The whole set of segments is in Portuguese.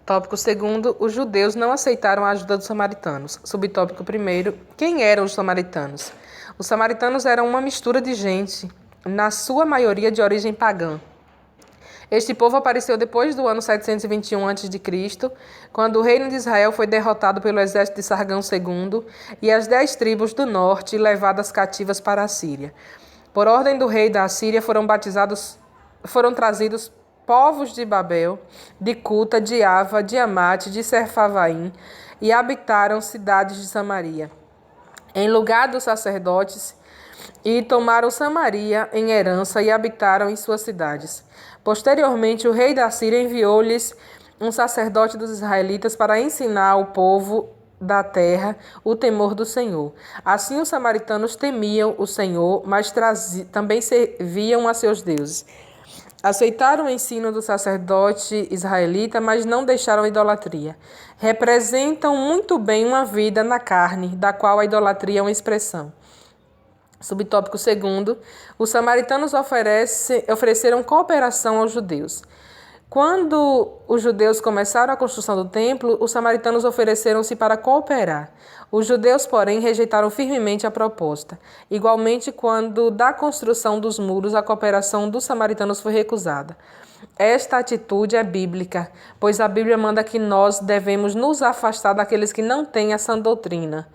Tópico segundo, os judeus não aceitaram a ajuda dos samaritanos. Subtópico primeiro, quem eram os samaritanos? Os samaritanos eram uma mistura de gente, na sua maioria de origem pagã. Este povo apareceu depois do ano 721 a.C., quando o reino de Israel foi derrotado pelo exército de Sargão II e as 10 tribos do norte levadas cativas para a Síria. Por ordem do rei da Assíria foram trazidos povos de Babel, de Cuta, de Ava, de Amate, de Serfavaim, e habitaram cidades de Samaria, em lugar dos sacerdotes, e tomaram Samaria em herança e habitaram em suas cidades. Posteriormente, o rei da Síria enviou-lhes um sacerdote dos israelitas para ensinar ao povo da terra o temor do Senhor. Assim, os samaritanos temiam o Senhor, mas também serviam a seus deuses. Aceitaram o ensino do sacerdote israelita, mas não deixaram a idolatria. Representam muito bem uma vida na carne, da qual a idolatria é uma expressão. Subtópico segundo, os samaritanos ofereceram cooperação aos judeus. Quando os judeus começaram a construção do templo, os samaritanos ofereceram-se para cooperar. Os judeus, porém, rejeitaram firmemente a proposta. Igualmente, quando da construção dos muros, a cooperação dos samaritanos foi recusada. Esta atitude é bíblica, pois a Bíblia manda que nós devemos nos afastar daqueles que não têm a sã doutrina.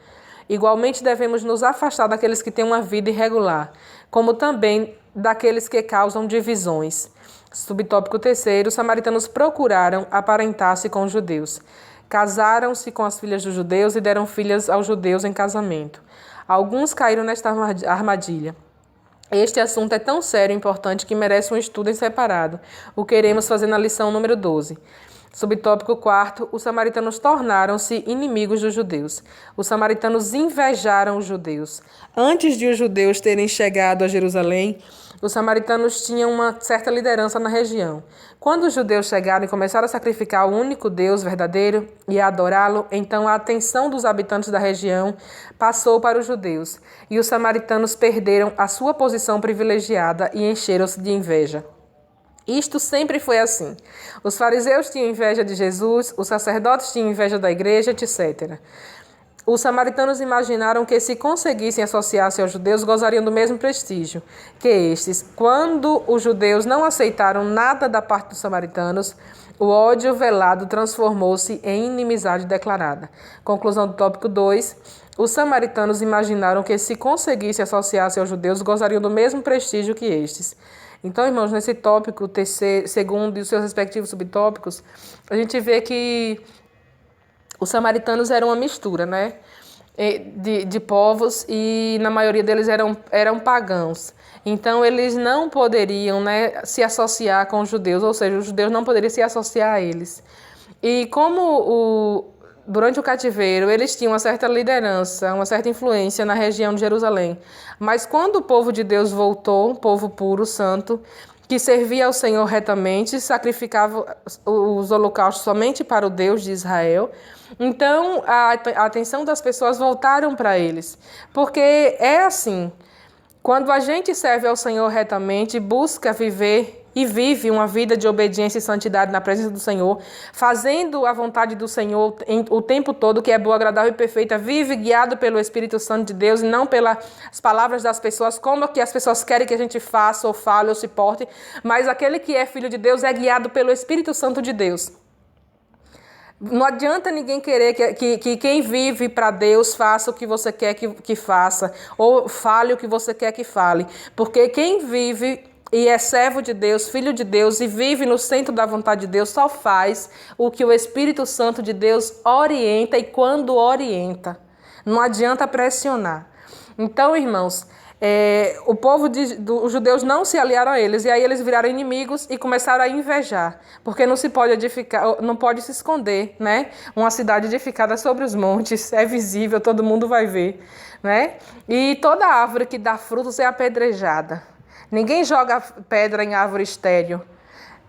Igualmente, devemos nos afastar daqueles que têm uma vida irregular, como também daqueles que causam divisões. Subtópico terceiro, os samaritanos procuraram aparentar-se com os judeus. Casaram-se com as filhas dos judeus e deram filhas aos judeus em casamento. Alguns caíram nesta armadilha. Este assunto é tão sério e importante que merece um estudo em separado. O que iremos fazer na lição número 12. Subtópico 4, os samaritanos tornaram-se inimigos dos judeus. Os samaritanos invejaram os judeus. Antes de os judeus terem chegado a Jerusalém, os samaritanos tinham uma certa liderança na região. Quando os judeus chegaram e começaram a sacrificar o único Deus verdadeiro e a adorá-lo, então a atenção dos habitantes da região passou para os judeus, e os samaritanos perderam a sua posição privilegiada e encheram-se de inveja. Isto sempre foi assim. Os fariseus tinham inveja de Jesus, os sacerdotes tinham inveja da igreja, etc. Os samaritanos imaginaram que, se conseguissem associar-se aos judeus, gozariam do mesmo prestígio que estes. Quando os judeus não aceitaram nada da parte dos samaritanos, o ódio velado transformou-se em inimizade declarada. Conclusão do tópico 2. Os samaritanos imaginaram que, se conseguissem associar-se aos judeus, gozariam do mesmo prestígio que estes. Então, irmãos, nesse tópico, segundo e os seus respectivos subtópicos, a gente vê que os samaritanos eram uma mistura, né, de povos, e na maioria deles eram pagãos. Então, eles não poderiam, né, se associar com os judeus, ou seja, os judeus não poderiam se associar a eles. E como durante o cativeiro, eles tinham uma certa liderança, uma certa influência na região de Jerusalém. Mas quando o povo de Deus voltou, um povo puro, santo, que servia ao Senhor retamente, sacrificava os holocaustos somente para o Deus de Israel, então a atenção das pessoas voltaram para eles. Porque é assim, quando a gente serve ao Senhor retamente, busca viver e vive uma vida de obediência e santidade na presença do Senhor, fazendo a vontade do Senhor o tempo todo, que é boa, agradável e perfeita, vive guiado pelo Espírito Santo de Deus e não pelas palavras das pessoas, como que as pessoas querem que a gente faça ou fale ou se porte, mas aquele que é filho de Deus é guiado pelo Espírito Santo de Deus. Não adianta ninguém querer que quem vive para Deus faça o que você quer que faça, ou fale o que você quer que fale, porque quem vive e é servo de Deus, filho de Deus, e vive no centro da vontade de Deus, só faz o que o Espírito Santo de Deus orienta, e quando orienta. Não adianta pressionar. Então, irmãos, os judeus não se aliaram a eles, e aí eles viraram inimigos e começaram a invejar, porque não se pode edificar, não pode se esconder, né? Uma cidade edificada sobre os montes, é visível, todo mundo vai ver, né? E toda árvore que dá frutos é apedrejada. Ninguém joga pedra em árvore estéril,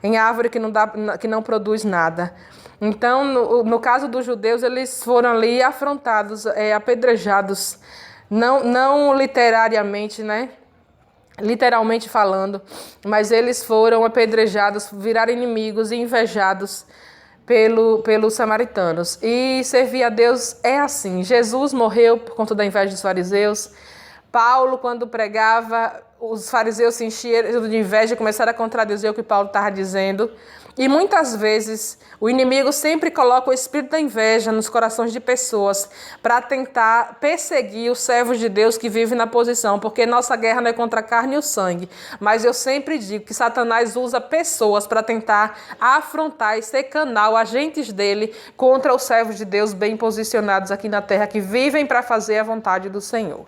em árvore que não produz nada. Então, no caso dos judeus, eles foram ali afrontados, apedrejados, não literariamente, né? Literalmente falando, mas eles foram apedrejados, viraram inimigos e invejados pelos samaritanos. E servir a Deus é assim. Jesus morreu por conta da inveja dos fariseus. Paulo, quando pregava, os fariseus se encheram de inveja e começaram a contradizer o que Paulo estava dizendo. E muitas vezes o inimigo sempre coloca o espírito da inveja nos corações de pessoas para tentar perseguir os servos de Deus que vivem na posição, porque nossa guerra não é contra a carne e o sangue. Mas eu sempre digo que Satanás usa pessoas para tentar afrontar e ser canal, agentes dele, contra os servos de Deus bem posicionados aqui na terra, que vivem para fazer a vontade do Senhor.